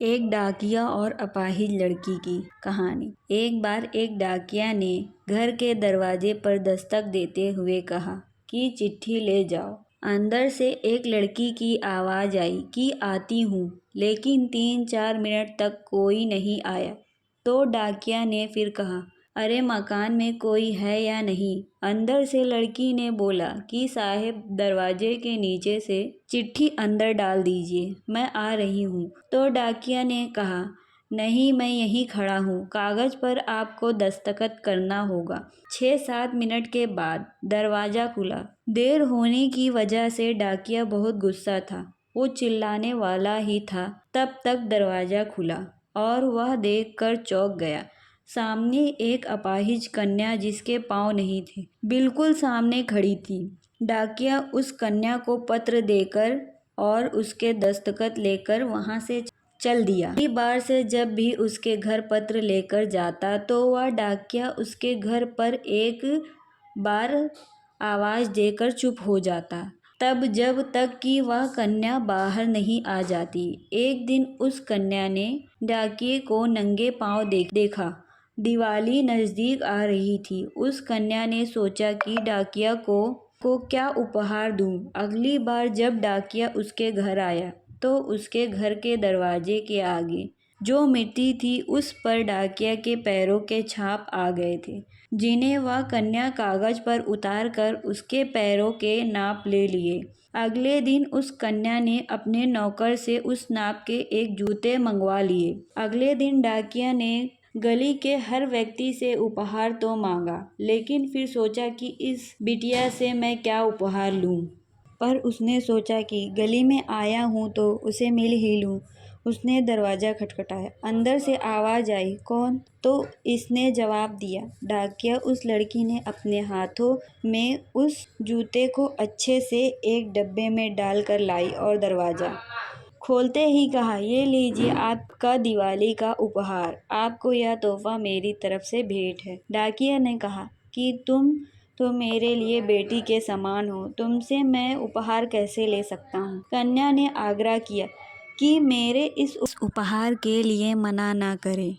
एक डाकिया और अपाहिज लड़की की कहानी। एक बार एक डाकिया ने घर के दरवाजे पर दस्तक देते हुए कहा कि चिट्ठी ले जाओ। अंदर से एक लड़की की आवाज आई कि आती हूँ, लेकिन 3-4 मिनट तक कोई नहीं आया। तो डाकिया ने फिर कहा, अरे मकान में कोई है या नहीं? अंदर से लड़की ने बोला कि साहब दरवाजे के नीचे से चिट्ठी अंदर डाल दीजिए, मैं आ रही हूँ। तो डाकिया ने कहा, नहीं, मैं यहीं खड़ा हूँ, कागज पर आपको दस्तखत करना होगा। 6-7 मिनट के बाद दरवाजा खुला। देर होने की वजह से डाकिया बहुत गुस्सा था। वो चिल्लाने वाला ही था, तब तक दरवाजा खुला और वह देखकर चौंक गया। सामने एक अपाहिज कन्या जिसके पाँव नहीं थे, बिल्कुल सामने खड़ी थी। डाकिया उस कन्या को पत्र देकर और उसके दस्तखत लेकर वहां से चल दिया। अगली बार से जब भी उसके घर पत्र लेकर जाता तो वह डाकिया उसके घर पर एक बार आवाज देकर चुप हो जाता, तब जब तक कि वह कन्या बाहर नहीं आ जाती। एक दिन उस कन्या ने डाकिये को नंगे पांव देखा। दिवाली नजदीक आ रही थी। उस कन्या ने सोचा कि डाकिया को क्या उपहार दूं। अगली बार जब डाकिया उसके घर आया तो उसके घर के दरवाजे के आगे जो मिट्टी थी उस पर डाकिया के पैरों के छाप आ गए थे, जिन्हें वह कन्या कागज पर उतार कर उसके पैरों के नाप ले लिए। अगले दिन उस कन्या ने अपने नौकर से उस नाप के एक जूते मंगवा लिए। अगले दिन डाकिया ने गली के हर व्यक्ति से उपहार तो मांगा, लेकिन फिर सोचा कि इस बिटिया से मैं क्या उपहार लूं। पर उसने सोचा कि गली में आया हूं तो उसे मिल ही लूं। उसने दरवाजा खटखटाया। अंदर से आवाज आई, कौन? तो इसने जवाब दिया, डाकिया। उस लड़की ने अपने हाथों में उस जूते को अच्छे से एक डब्बे में डालकर लाई और दरवाजा खोलते ही कहा, ये लीजिए आपका दिवाली का उपहार। आपको यह तोहफा मेरी तरफ से भेंट है। डाकिया ने कहा कि तुम तो मेरे लिए बेटी के समान हो, तुमसे मैं उपहार कैसे ले सकता हूँ। कन्या ने आग्रह किया कि मेरे इस उपहार के लिए मना ना करें।